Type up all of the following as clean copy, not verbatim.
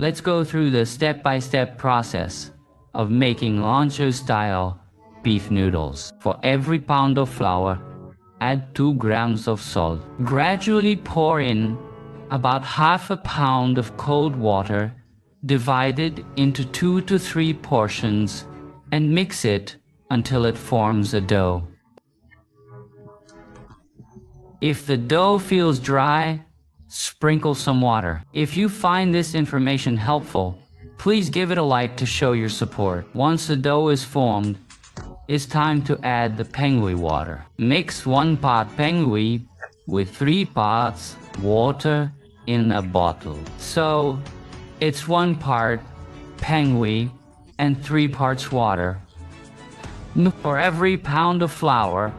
Let's go through the step-by-step process of making Lancho-style beef noodles. For every pound of flour, add 2 grams of salt. Gradually pour in about half a pound of cold water, divided into 2 to 3 portions, and mix it until it forms a dough. If the dough feels dry, sprinkle some water. If you find this information helpful, please give it a like to show your support. Once the dough is formed, it's time to add the pengui water. Mix 1 pot pengui with 3 parts water in a bottle. So it's 1 part pengui and 3 parts water. For every pound of flour,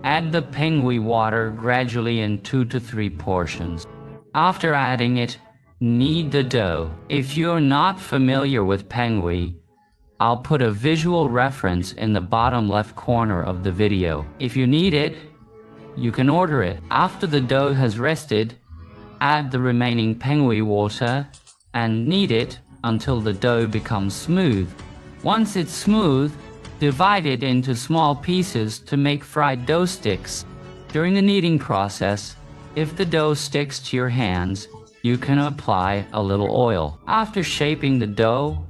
add the pengui water gradually in 2 to 3 portions. After adding it, knead the dough. If you're not familiar with pengui, I'll put a visual reference in the bottom left corner of the video. If you need it, you can order it. After the dough has rested, add the remaining pengui water and knead it until the dough becomes smooth. Once it's smooth, divide it into small pieces to make fried dough sticks. During the kneading process, if the dough sticks to your hands, you can apply a little oil. After shaping the dough,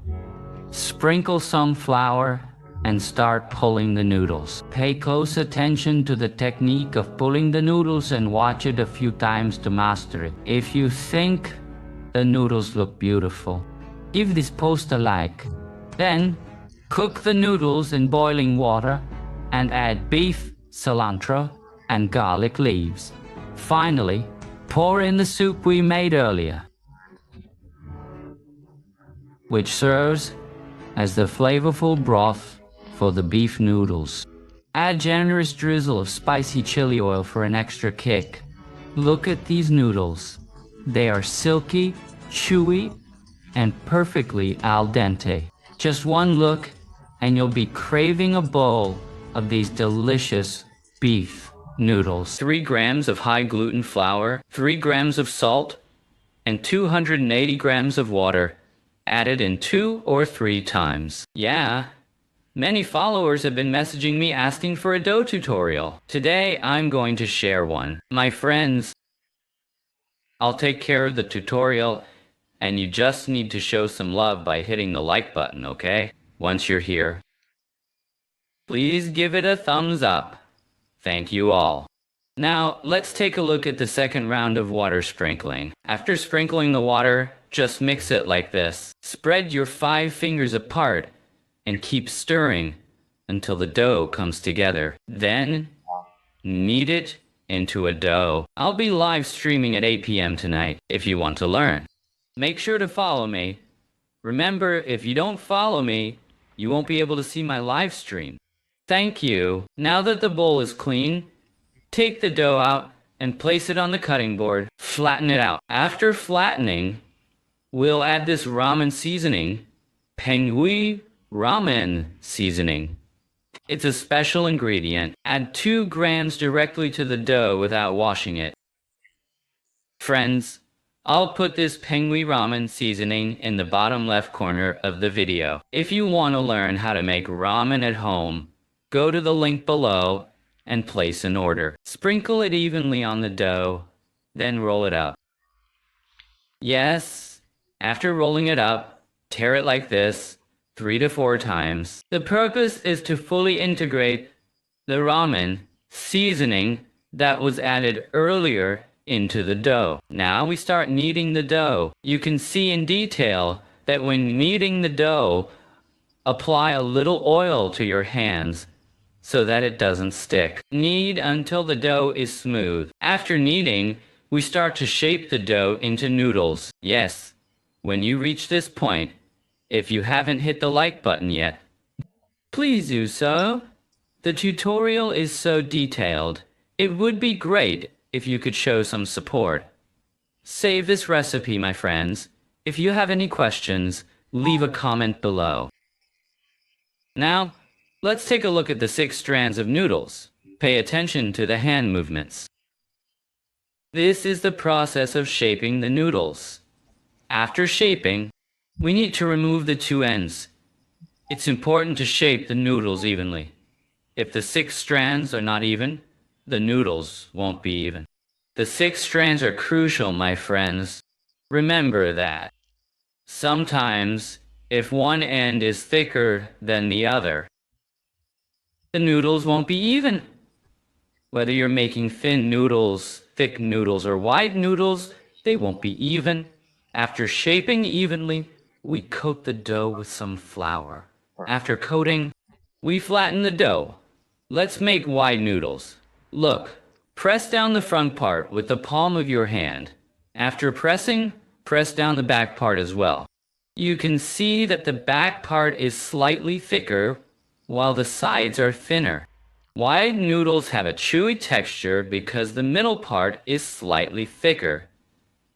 sprinkle some flour and start pulling the noodles. Pay close attention to the technique of pulling the noodles and watch it a few times to master it. If you think the noodles look beautiful, give this post a like. Then, cook the noodles in boiling water and add beef, cilantro, and garlic leaves. Finally, pour in the soup we made earlier, which serves as the flavorful broth for the beef noodles. Add generous drizzle of spicy chili oil for an extra kick. Look at these noodles. They are silky, chewy, and perfectly al dente. Just one look and you'll be craving a bowl of these delicious beef noodles. 3 grams of high gluten flour, 3 grams of salt, and 280 grams of water, added in 2 or 3 times. Yeah, many followers have been messaging me asking for a dough tutorial. Today I'm going to share one. My friends, I'll take care of the tutorial, and you just need to show some love by hitting the like button, okay? Once you're here, please give it a thumbs up. Thank you all. Now, let's take a look at the second round of water sprinkling. After sprinkling the water, just mix it like this. Spread your 5 fingers apart and keep stirring until the dough comes together. Then, knead it into a dough. I'll be live streaming at 8 p.m. tonight if you want to learn. Make sure to follow me. Remember, if you don't follow me, you won't be able to see my live stream. Thank you. Now that the bowl is clean, take the dough out and place it on the cutting board. Flatten it out. After flattening, we'll add this ramen seasoning, pengui ramen seasoning. It's a special ingredient. Add 2 grams directly to the dough without washing it. Friends, I'll put this pengui ramen seasoning in the bottom left corner of the video. If you want to learn how to make ramen at home, go to the link below and place an order. Sprinkle it evenly on the dough, then roll it up. Yes, after rolling it up, tear it like this 3 to 4 times. The purpose is to fully integrate the ramen seasoning that was added earlier into the dough. Now we start kneading the dough. You can see in detail that when kneading the dough, apply a little oil to your hands so that it doesn't stick. Knead until the dough is smooth. After kneading, we start to shape the dough into noodles. Yes, when you reach this point, if you haven't hit the like button yet, please do so. The tutorial is so detailed. It would be great if you could show some support. Save this recipe, my friends. If you have any questions, leave a comment below. Now, let's take a look at the 6 strands of noodles. Pay attention to the hand movements. This is the process of shaping the noodles. After shaping, We need to remove the two ends. It's important to shape the noodles evenly. If the 6 strands are not even, the noodles won't be even. The 6 strands are crucial, my friends. Remember that. Sometimes, if one end is thicker than the other, the noodles won't be even. Whether you're making thin noodles, thick noodles, or wide noodles, they won't be even. After shaping evenly, we coat the dough with some flour. After coating, we flatten the dough. Let's make wide noodles. Look, press down the front part with the palm of your hand. After pressing, press down the back part as well. You can see that the back part is slightly thicker, while the sides are thinner. Wide noodles have a chewy texture because the middle part is slightly thicker.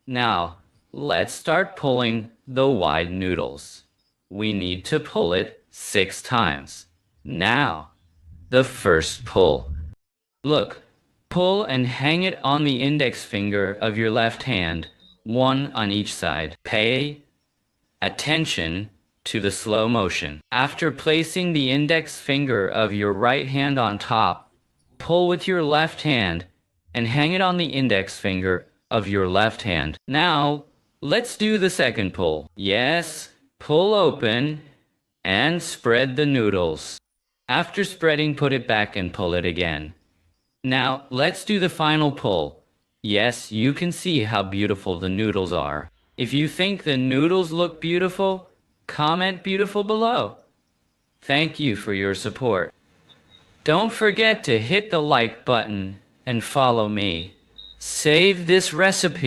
Now, let's start pulling the wide noodles. We need to pull it 6 times. Now, the first pull. Look, pull and hang it on the index finger of your left hand, one on each side. Pay attention to the slow motion. After placing the index finger of your right hand on top, pull with your left hand and hang it on the index finger of your left hand. Now, let's do the second pull. Yes, pull open and spread the noodles. After spreading, put it back and pull it again. Now, let's do the final pull. Yes, you can see how beautiful the noodles are. If you think the noodles look beautiful, comment beautiful below. Thank you for your support. Don't forget to hit the like button and follow me. Save this recipe.